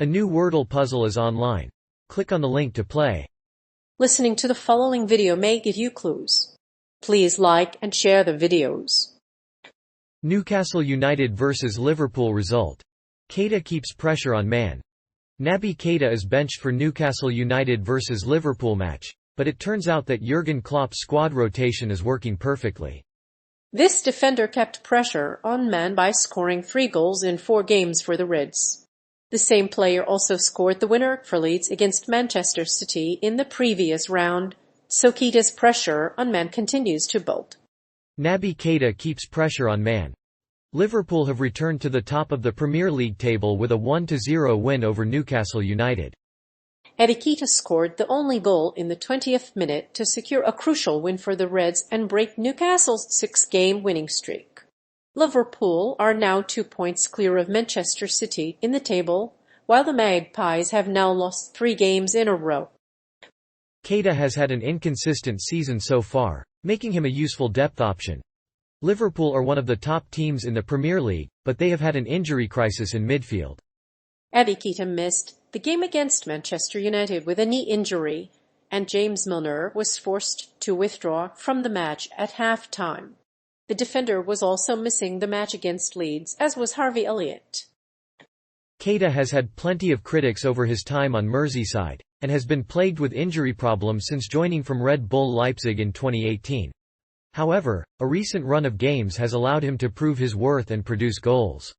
A new Wordle puzzle is online. Click on the link to play. Listening to the following video may give you clues. Please like and share the videos. Newcastle United vs Liverpool result. Keita keeps pressure on man. Naby Keita is benched for Newcastle United vs Liverpool match, but it turns out that Jurgen Klopp's squad rotation is working perfectly. This defender kept pressure on man by scoring 3 goals in 4 games for the Reds. The same player also scored the winner for Leeds against Manchester City in the previous round, so Keita's pressure on man continues to build. Naby Keita keeps pressure on man. Liverpool have returned to the top of the Premier League table with a 1-0 win over Newcastle United. Keita scored the only goal in the 20th minute to secure a crucial win for the Reds and break Newcastle's 6-game winning streak. Liverpool are now 2 points clear of Manchester City in the table, while the Magpies have now lost 3 games in a row. Keita has had an inconsistent season so far, making him a useful depth option. Liverpool are one of the top teams in the Premier League, but they have had an injury crisis in midfield. Keita missed the game against Manchester United with a knee injury, and James Milner was forced to withdraw from the match at half-time. The defender was also missing the match against Leeds, as was Harvey Elliott. Keita has had plenty of critics over his time on Merseyside, and has been plagued with injury problems since joining from Red Bull Leipzig in 2018. However, a recent run of games has allowed him to prove his worth and produce goals.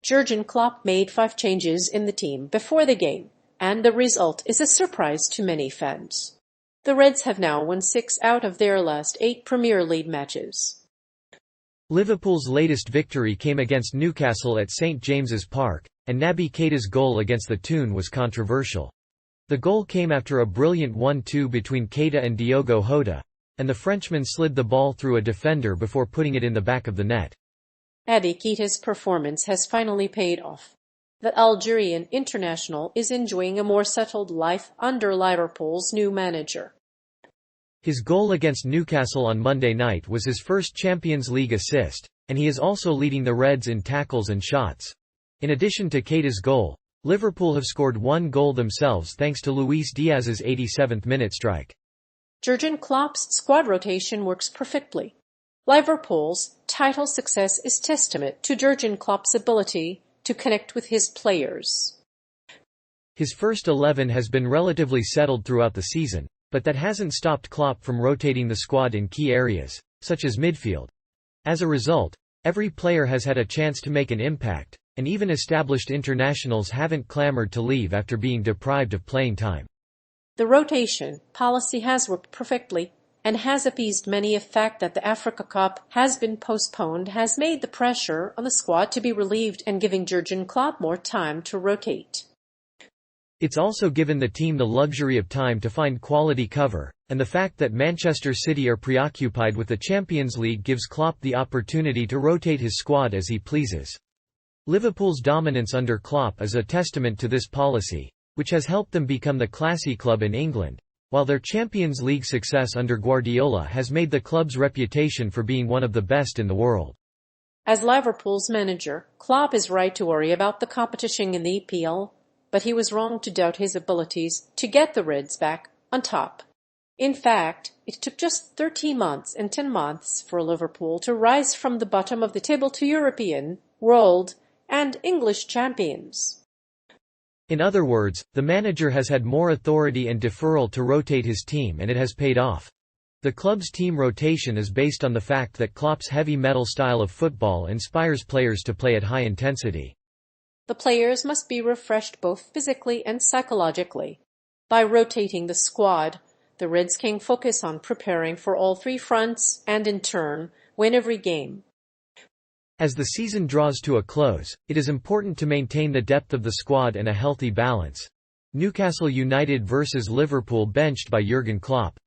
Jurgen Klopp made 5 changes in the team before the game, and the result is a surprise to many fans. The Reds have now won 6 out of their last 8 Premier League matches. Liverpool's latest victory came against Newcastle at St James's Park, and Naby Keita's goal against the Toon was controversial. The goal came after a brilliant 1-2 between Keita and Diogo Jota, and the Frenchman slid the ball through a defender before putting it in the back of the net. Keita's performance has finally paid off. The Algerian international is enjoying a more settled life under Liverpool's new manager. His goal against Newcastle on Monday night was his first Champions League assist, and he is also leading the Reds in tackles and shots. In addition to Keita's goal, Liverpool have scored 1 goal themselves thanks to Luis Diaz's 87th-minute strike. Jurgen Klopp's squad rotation works perfectly. Liverpool's title success is testament to Jurgen Klopp's ability to connect with his players. His first 11 has been relatively settled throughout the season, but that hasn't stopped Klopp from rotating the squad in key areas, such as midfield. As a result, every player has had a chance to make an impact, and even established internationals haven't clamored to leave after being deprived of playing time. The rotation policy has worked perfectly, and has appeased many. The fact that the Africa Cup has been postponed has made the pressure on the squad to be relieved and giving Jurgen Klopp more time to rotate. It's also given the team the luxury of time to find quality cover, and the fact that Manchester City are preoccupied with the Champions League gives Klopp the opportunity to rotate his squad as he pleases. Liverpool's dominance under Klopp is a testament to this policy, which has helped them become the classy club in England, while their Champions League success under Guardiola has made the club's reputation for being one of the best in the world. As Liverpool's manager, Klopp is right to worry about the competition in the EPL, but he was wrong to doubt his abilities to get the Reds back on top. In fact, it took just 13 months and 10 months for Liverpool to rise from the bottom of the table to European, world, and English champions. In other words, the manager has had more authority and deferral to rotate his team, and it has paid off. The club's team rotation is based on the fact that Klopp's heavy metal style of football inspires players to play at high intensity. The players must be refreshed both physically and psychologically. By rotating the squad, the Reds can focus on preparing for all 3 fronts and, in turn, win every game. As the season draws to a close, it is important to maintain the depth of the squad and a healthy balance. Newcastle United vs Liverpool benched by Jurgen Klopp.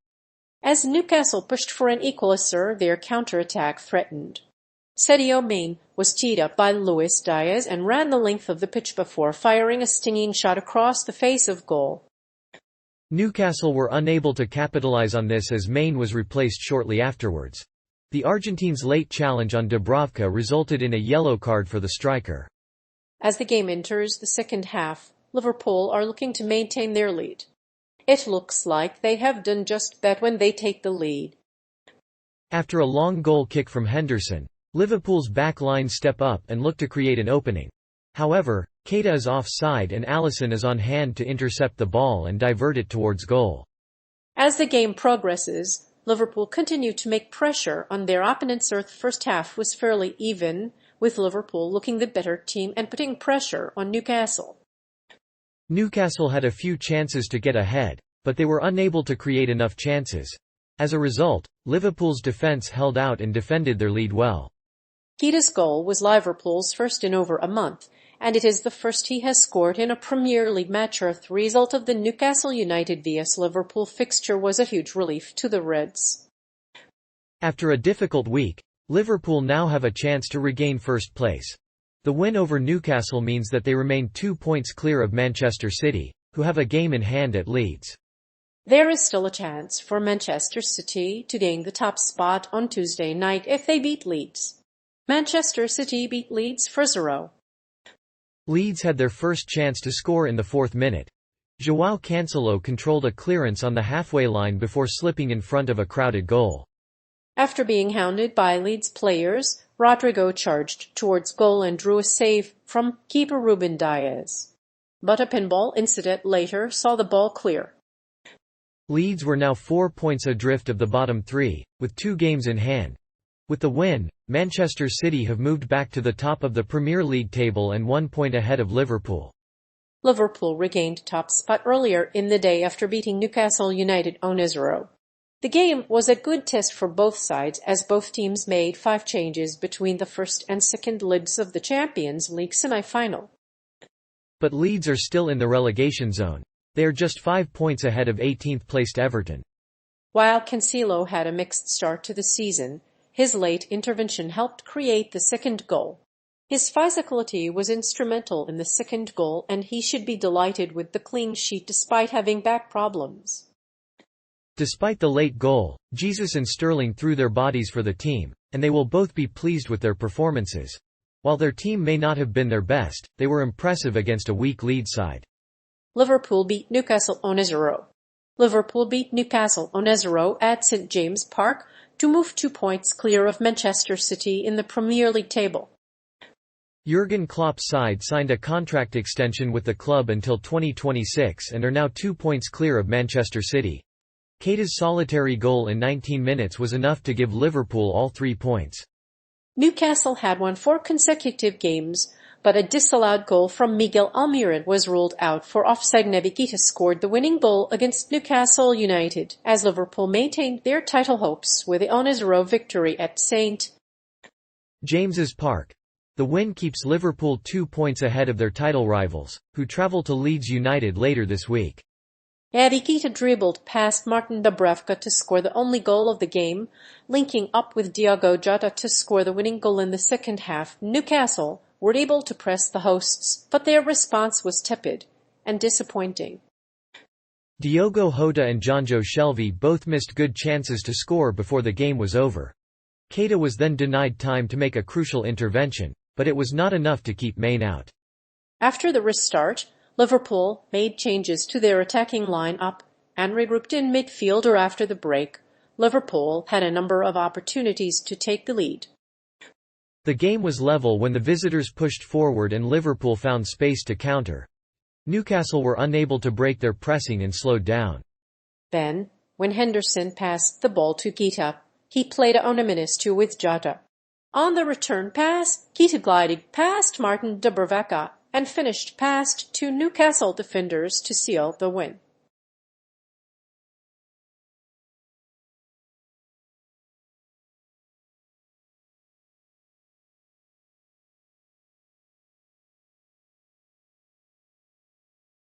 As Newcastle pushed for an equaliser, their counter-attack threatened. Sadio Mane was teed up by Luis Diaz and ran the length of the pitch before firing a stinging shot across the face of goal. Newcastle were unable to capitalize on this as Mane was replaced shortly afterwards. The Argentine's late challenge on Dubravka resulted in a yellow card for the striker. As the game enters the second half, Liverpool are looking to maintain their lead. It looks like they have done just that when they take the lead. After a long goal kick from Henderson, Liverpool's back line step up and look to create an opening. However, Keita is offside and Alisson is on hand to intercept the ball and divert it towards goal. As the game progresses, Liverpool continue to make pressure on their opponents. The first half was fairly even, with Liverpool looking the better team and putting pressure on Newcastle. Newcastle had a few chances to get ahead, but they were unable to create enough chances. As a result, Liverpool's defence held out and defended their lead well. Keita's goal was Liverpool's first in over a month, and it is the first he has scored in a Premier League match. The result of the Newcastle United vs Liverpool fixture was a huge relief to the Reds. After a difficult week, Liverpool now have a chance to regain first place. The win over Newcastle means that they remain 2 points clear of Manchester City, who have a game in hand at Leeds. There is still a chance for Manchester City to gain the top spot on Tuesday night if they beat Leeds. Manchester City beat Leeds 4-0. Leeds had their first chance to score in the 4th minute. João Cancelo controlled a clearance on the halfway line before slipping in front of a crowded goal. After being hounded by Leeds players, Rodrigo charged towards goal and drew a save from keeper Ruben Dias. But a pinball incident later saw the ball clear. Leeds were now 4 points adrift of the bottom 3, with 2 games in hand. With the win, Manchester City have moved back to the top of the Premier League table and 1 point ahead of Liverpool. Liverpool regained top spot earlier in the day after beating Newcastle United 0-0. The game was a good test for both sides as both teams made 5 changes between the first and second legs of the Champions League semi-final. But Leeds are still in the relegation zone. They are just 5 points ahead of 18th-placed Everton. While Cancelo had a mixed start to the season, his late intervention helped create the second goal. His physicality was instrumental in the second goal, and he should be delighted with the clean sheet despite having back problems. Despite the late goal, Jesus and Sterling threw their bodies for the team, and they will both be pleased with their performances. While their team may not have been their best, they were impressive against a weak Leeds side. Liverpool beat Newcastle 0-0. Liverpool beat Newcastle 0-0 at St James Park to move 2 points clear of Manchester City in the Premier League table. Jurgen Klopp's side signed a contract extension with the club until 2026 and are now 2 points clear of Manchester City. Keita's solitary goal in 19 minutes was enough to give Liverpool all 3 points. Newcastle had won 4 consecutive games, but a disallowed goal from Miguel Almiron was ruled out for offside. Keita scored the winning goal against Newcastle United as Liverpool maintained their title hopes with a 0-0 victory at St James's Park. The win keeps Liverpool 2 points ahead of their title rivals, who travel to Leeds United later this week. Keita dribbled past Martin Dubravka to score the only goal of the game, linking up with Diogo Jota to score the winning goal in the second half. Newcastle were able to press the hosts, but their response was tepid and disappointing. Diogo Jota and Jonjo Shelvey both missed good chances to score before the game was over. Keita was then denied time to make a crucial intervention, but it was not enough to keep Maine out. After the restart, Liverpool made changes to their attacking line-up and regrouped in midfield. After the break, Liverpool had a number of opportunities to take the lead. The game was level when the visitors pushed forward and Liverpool found space to counter. Newcastle were unable to break their pressing and slowed down. Then, when Henderson passed the ball to Keita, he played a -2 with Jota. On the return pass, Keita glided past Martin Dubravka and finished past 2 Newcastle defenders to seal the win.